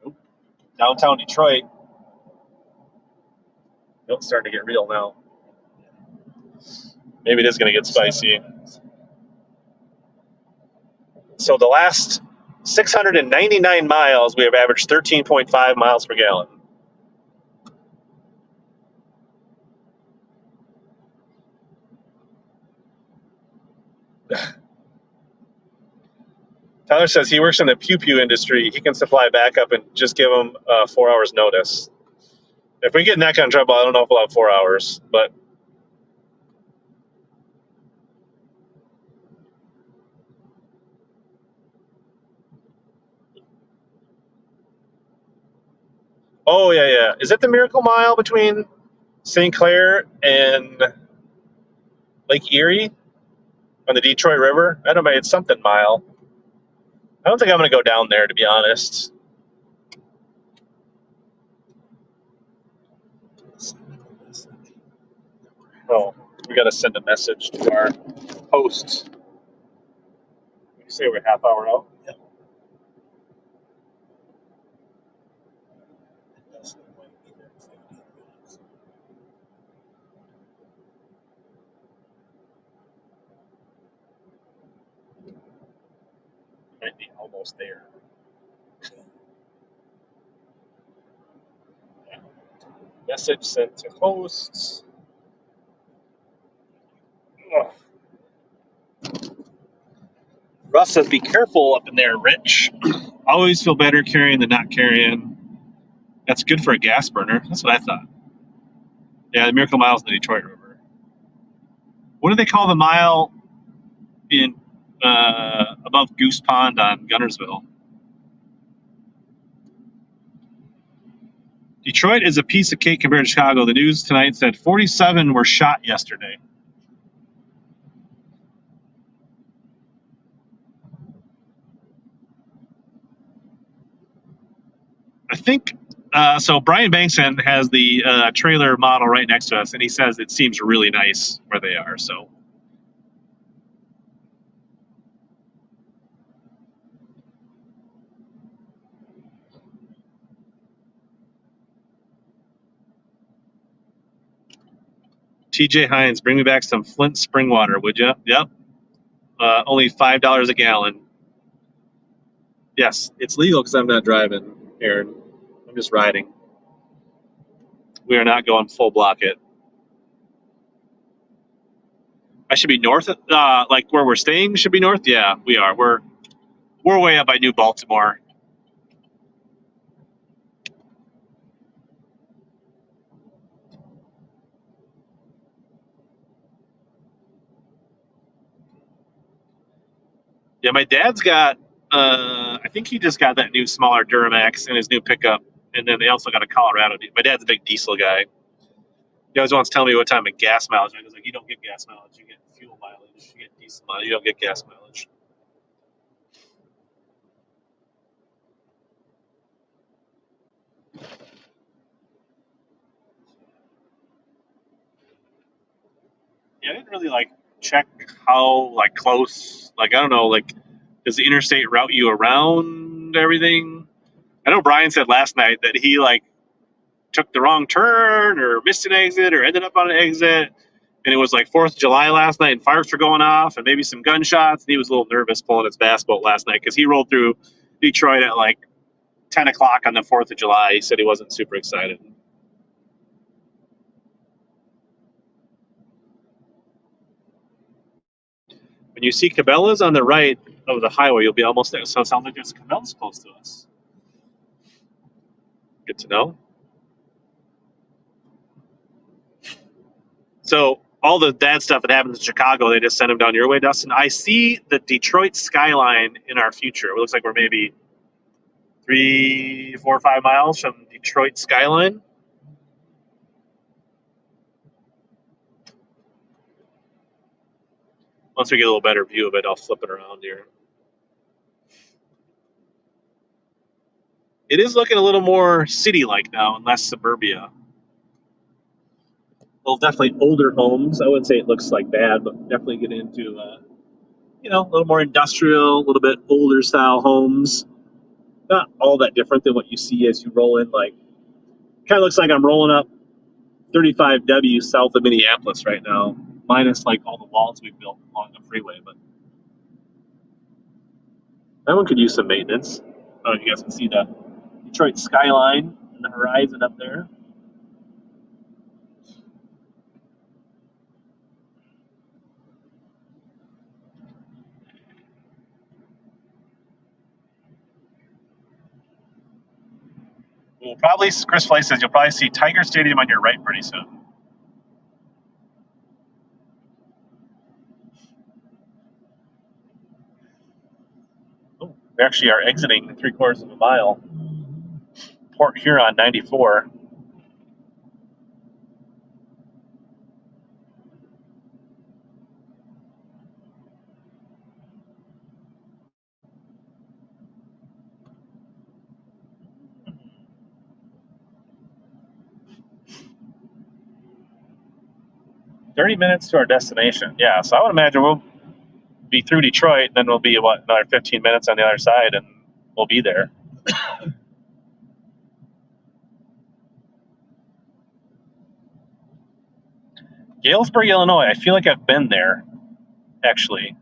S1: Nope. Downtown Detroit. It's starting to get real now. Maybe it is going to get spicy. So the last 699 miles, we have averaged 13.5 miles per gallon. Tyler says he works in the pew-pew industry. He can supply backup and just give them 4 hours notice. If we get in that kind of trouble, I don't know if we'll have 4 hours. But oh yeah. Is it the Miracle Mile between St. Clair and Lake Erie on the Detroit River? I don't know. It's something mile. I don't think I'm going to go down there, to be honest. Oh, we got to send a message to our host. You say we're half hour out? Yeah. Might be almost there. Message sent to hosts. Ugh. Russ says, be careful up in there, Rich. Always feel better carrying than not carrying. That's good for a gas burner. That's what I thought. Yeah, the Miracle Mile is the Detroit River. What do they call the mile in above Goose Pond on Gunnersville? Detroit is a piece of cake compared to Chicago. The news tonight said 47 were shot yesterday. I think so. Brian Bankson has the trailer model right next to us, and he says it seems really nice where they are. So, TJ Hines, bring me back some Flint spring water, would you? Yep. Only $5 a gallon. Yes, it's legal because I'm not driving, Aaron. I'm just riding. We are not going full block it. I should be north, like where we're staying. Should be north. Yeah, we are. We're way up by New Baltimore. Yeah, my dad's got. I think he just got that new smaller Duramax in his new pickup, and then they also got a Colorado. My dad's a big diesel guy. He always wants to tell me what time of gas mileage. I was like, you don't get gas mileage, you get fuel mileage. You get diesel mileage, you don't get gas mileage. Yeah, I didn't really check how close. I don't know. Does the interstate route you around everything? I know Brian said last night that he took the wrong turn or missed an exit or ended up on an exit. And it was 4th of July last night and fireworks were going off and maybe some gunshots. And he was a little nervous pulling his bass boat last night because he rolled through Detroit at 10 o'clock on the 4th of July. He said he wasn't super excited. When you see Cabela's on the right of the highway, you'll be almost there. So it sounds like there's Cabela's close to us. Good to know. So all the bad stuff that happens in Chicago, they just send them down your way, Dustin. I see the Detroit skyline in our future. It looks like we're maybe 3, 4, 5 miles from Detroit skyline. Once we get a little better view of it, I'll flip it around here. It is looking a little more city-like now and less suburbia. Well, definitely older homes. I wouldn't say it looks bad, but definitely get into a little more industrial, a little bit older style homes. Not all that different than what you see as you roll in. Kind of looks like I'm rolling up 35W south of Minneapolis right now, minus all the walls we've built along the freeway. But that one could use some maintenance. I don't know if you guys can see the Detroit skyline and the horizon up there. We'll probably, Chris Flay says, you'll probably see Tiger Stadium on your right pretty soon. Oh, we actually are exiting 3/4 of a mile. Port Huron 94. "30 minutes to our destination." Yeah, so I would imagine we'll be through Detroit, and then we'll be, another 15 minutes on the other side, and we'll be there. Galesburg, Illinois. I feel like I've been there, actually,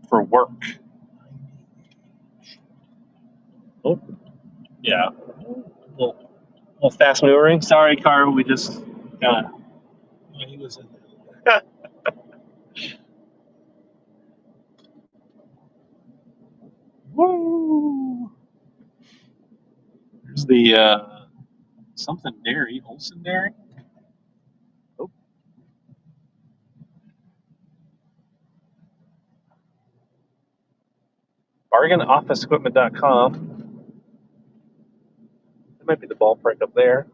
S1: for work. Oh, yeah. A little fast maneuvering. Sorry, car. We just kind of.
S2: Yeah, he was in there.
S1: Woo! There's the something dairy, Olson Dairy. Oh. BargainOfficeEquipment.com. That might be the ballpark up there.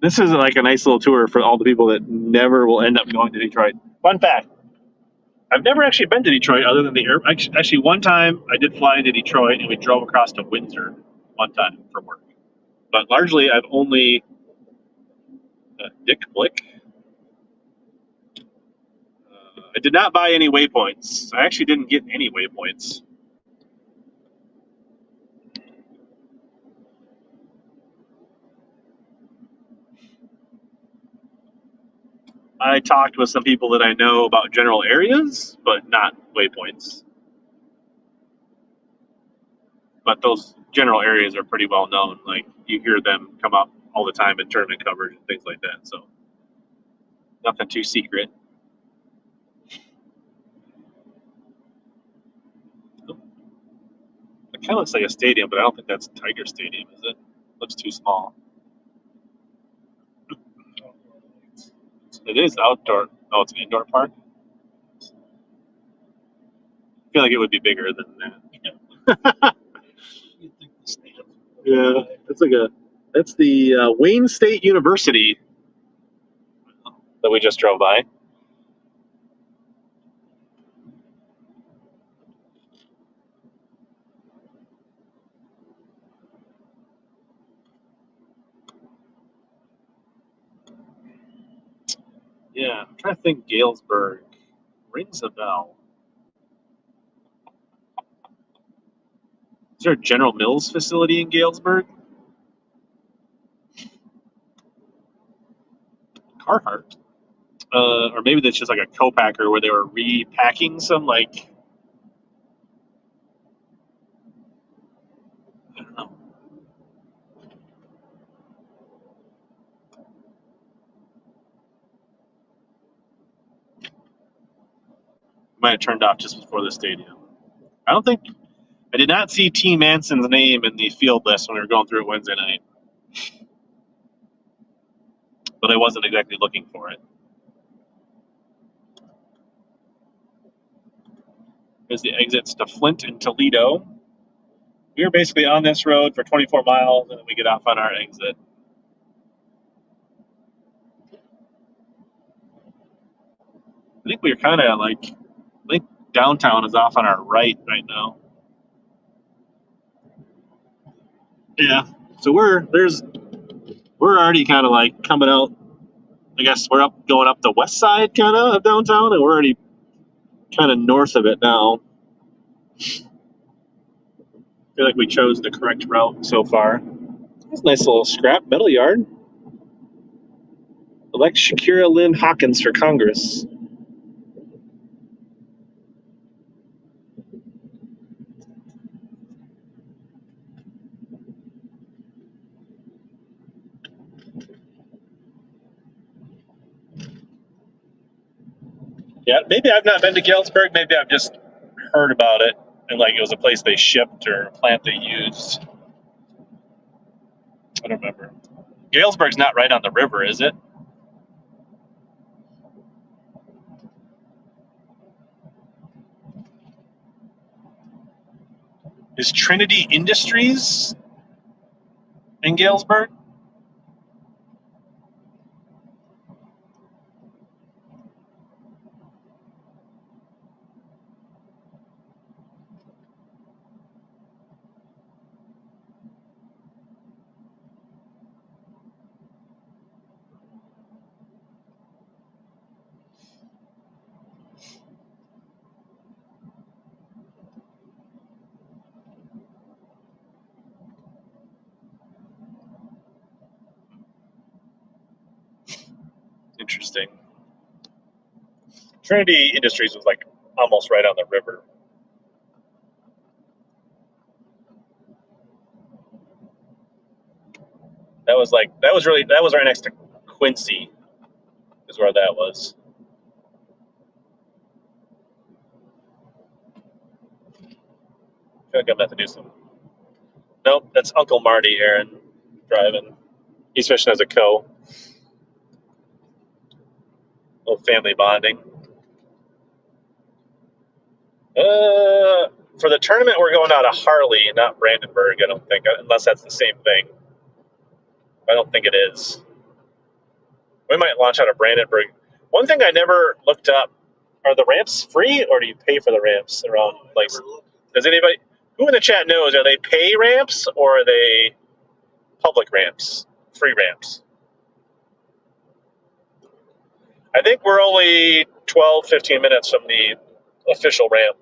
S1: This is like a nice little tour for all the people that never will end up going to Detroit. Fun fact: I've never actually been to Detroit other than the air. Actually, one time I did fly into Detroit and we drove across to Windsor one time for work. But largely, I've only Dick Blick. I did not buy any waypoints. I actually didn't get any waypoints. I talked with some people that I know about general areas, but not waypoints. But those general areas are pretty well known. Like, you hear them come up all the time in tournament coverage and things like that. So nothing too secret. It kind of looks like a stadium, but I don't think that's Tiger Stadium, is it? Looks too small. It is outdoor. Oh, it's an indoor park? I feel like it would be bigger than that.
S2: You'd think the stand.
S1: Yeah, that's the Wayne State University that we just drove by. Yeah, I'm trying to think. Galesburg rings a bell. Is there a General Mills facility in Galesburg? Carhartt. Or maybe that's just like a co-packer where they were repacking some, like, I don't know. Might have turned off just before the stadium. I did not see T. Manson's name in the field list when we were going through it Wednesday night. But I wasn't exactly looking for it. There's the exits to Flint and Toledo. We were basically on this road for 24 miles, and then we get off on our exit. I think we're kind of like, I think downtown is off on our right now. Yeah, so we're already kind of like coming out. I guess we're going up the west side kind of downtown, and we're already kind of north of it now. I feel like we chose the correct route so far. That's a nice little scrap metal yard. Elect Shakira Lynn Hawkins for Congress. Yeah, maybe I've not been to Galesburg. Maybe I've just heard about it. and like it was a place they shipped or a plant they used. I don't remember. Galesburg's not right on the river, is it? Is Trinity Industries in Galesburg? Interesting. Trinity Industries was like almost right on the river. That was right next to Quincy, is where that was. I feel like I'm about to do some. Nope, that's Uncle Marty, Aaron, driving. He's fishing as a co. Little family bonding. For the tournament, we're going out of Harley, not Brandenburg. I don't think, unless that's the same thing. I don't think it is. We might launch out of Brandenburg. One thing I never looked up: are the ramps free, or do you pay for the ramps around places? Does anybody? Who in the chat knows? Are they pay ramps or are they public ramps? Free ramps? I think we're only 12, 15 minutes from the official ramp.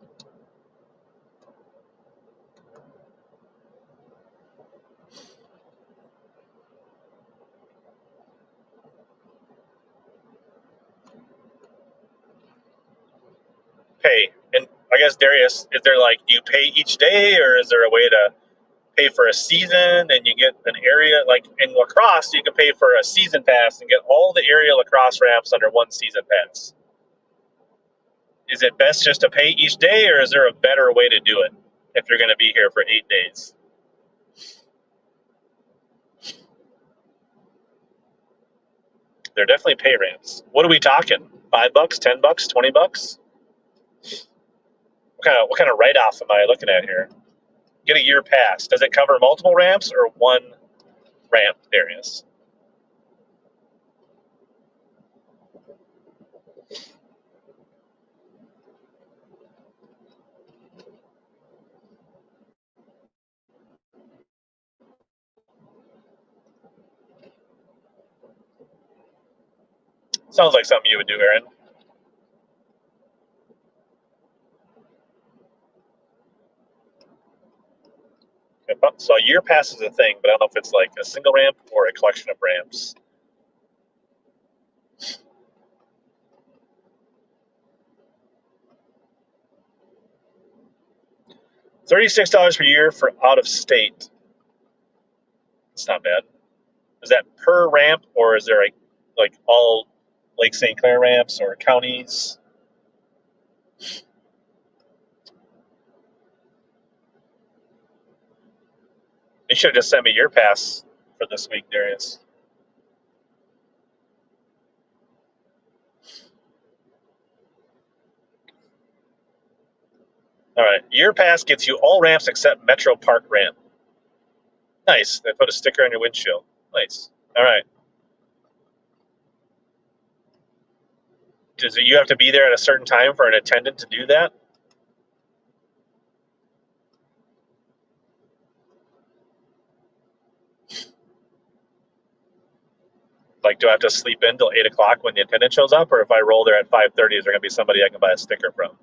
S1: Pay. And I guess, Darius, is there like, do you pay each day, or is there a way to pay for a season and you get an area? Like in lacrosse, you can pay for a season pass and get all the area lacrosse ramps under one season pass. Is it best just to pay each day, or is there a better way to do it if you're going to be here for 8 days? They're definitely pay ramps. What are we talking? $5, $10, $20? What kind of write off am I looking at here? Get a year pass. Does it cover multiple ramps or one ramp, Darius? Sounds like something you would do, Aaron. So a year pass is a thing, but I don't know if it's like a single ramp or a collection of ramps. $36 per year for out of state. It's not bad. Is that per ramp, or is there like all Lake St Clair ramps or counties? You should have just sent me your pass for this week, Darius. All right, year pass gets you all ramps except Metro Park ramp. Nice. They put a sticker on your windshield. Nice. All right. Does you have to be there at a certain time for an attendant to do that? Like, do I have to sleep in till 8 o'clock when the attendant shows up, or if I roll there at 5:30, is there going to be somebody I can buy a sticker from?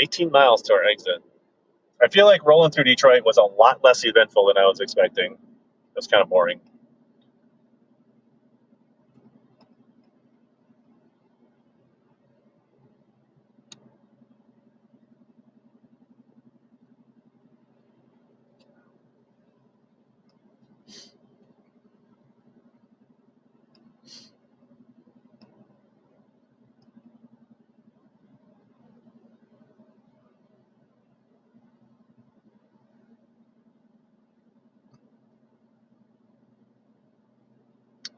S1: $18 miles to our exit. I feel like rolling through Detroit was a lot less eventful than I was expecting. It was kind of boring.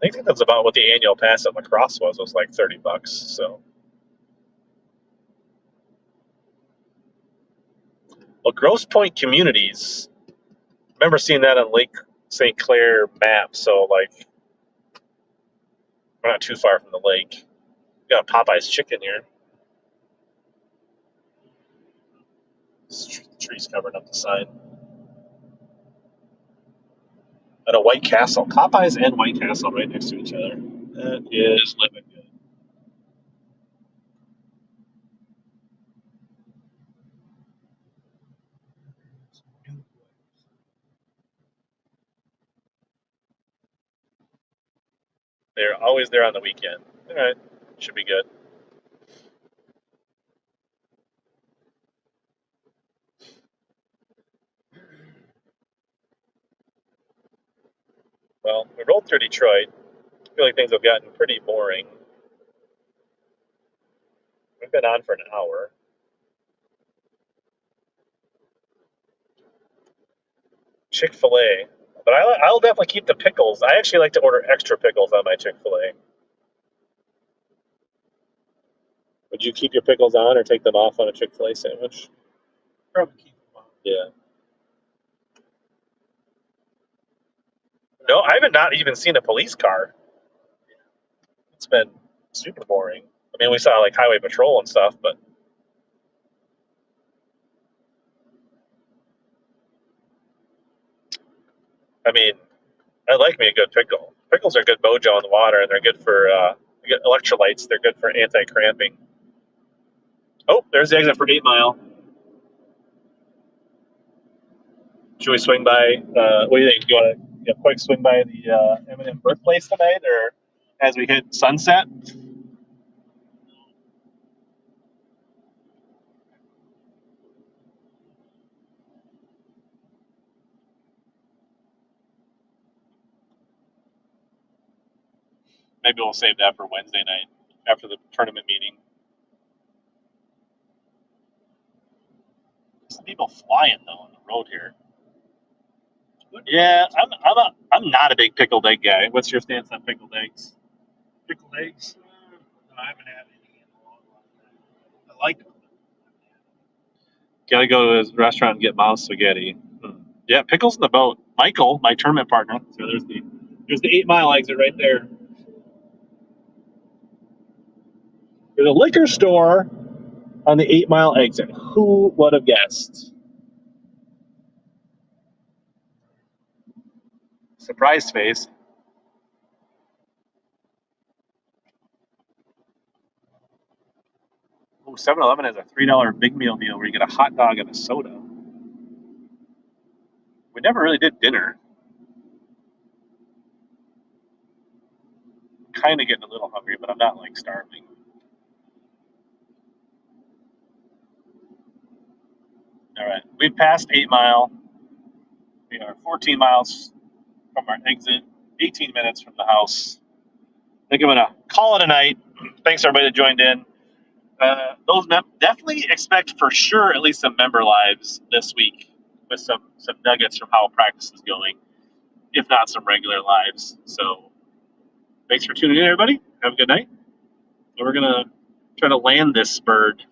S1: I think that's about what the annual pass at lacrosse was like $30. So, well, Grosse Pointe Communities. I remember seeing that on Lake St Clair map. So, like, we're not too far from the lake. We got Popeye's chicken here. This tree's covering up the sign. And a White Castle. Popeye's and White Castle right next to each other. That is living good. They're always there on the weekend. All right, should be good. Well, we rolled through Detroit. I feel like things have gotten pretty boring. We've been on for an hour. Chick-fil-A. But I'll definitely keep the pickles. I actually like to order extra pickles on my Chick-fil-A. Would you keep your pickles on or take them off on a Chick-fil-A sandwich?
S2: Probably keep them on.
S1: Yeah. No, I haven't not even seen a police car. It's been super boring. I mean, we saw like highway patrol and stuff, but I mean, I like me a good pickle. Pickles are good mojo in the water, and they're good for electrolytes. They're good for anti-cramping. Oh, there's the exit for 8 Mile. Should we swing by? What do you think? Do you want to get a quick swing by the Eminem birthplace tonight, or as we hit sunset? Maybe we'll save that for Wednesday night after the tournament meeting. Some people flying though on the road here. Yeah, I'm not a big pickled egg guy. What's your stance on pickled eggs?
S2: Pickled eggs? No, I haven't had any in a long time. I like them.
S1: Got to go to his restaurant and get mom's spaghetti. Yeah, pickles in the boat. Michael, my tournament partner. So there's the 8 Mile exit right there. There's a liquor store on the 8 Mile exit. Who would have guessed? Surprise face. Oh, 7-Eleven has a $3 big meal deal where you get a hot dog and a soda. We never really did dinner. Kind of getting a little hungry, but I'm not like starving. All right, we've passed 8 Mile. We are 14 miles from our exit, 18 minutes from the house. I think I'm gonna call it a night. Thanks everybody that joined in. Definitely expect for sure at least some member lives this week with some nuggets from how practice is going, if not some regular lives. So thanks for tuning in, everybody. Have a good night. And we're gonna try to land this bird.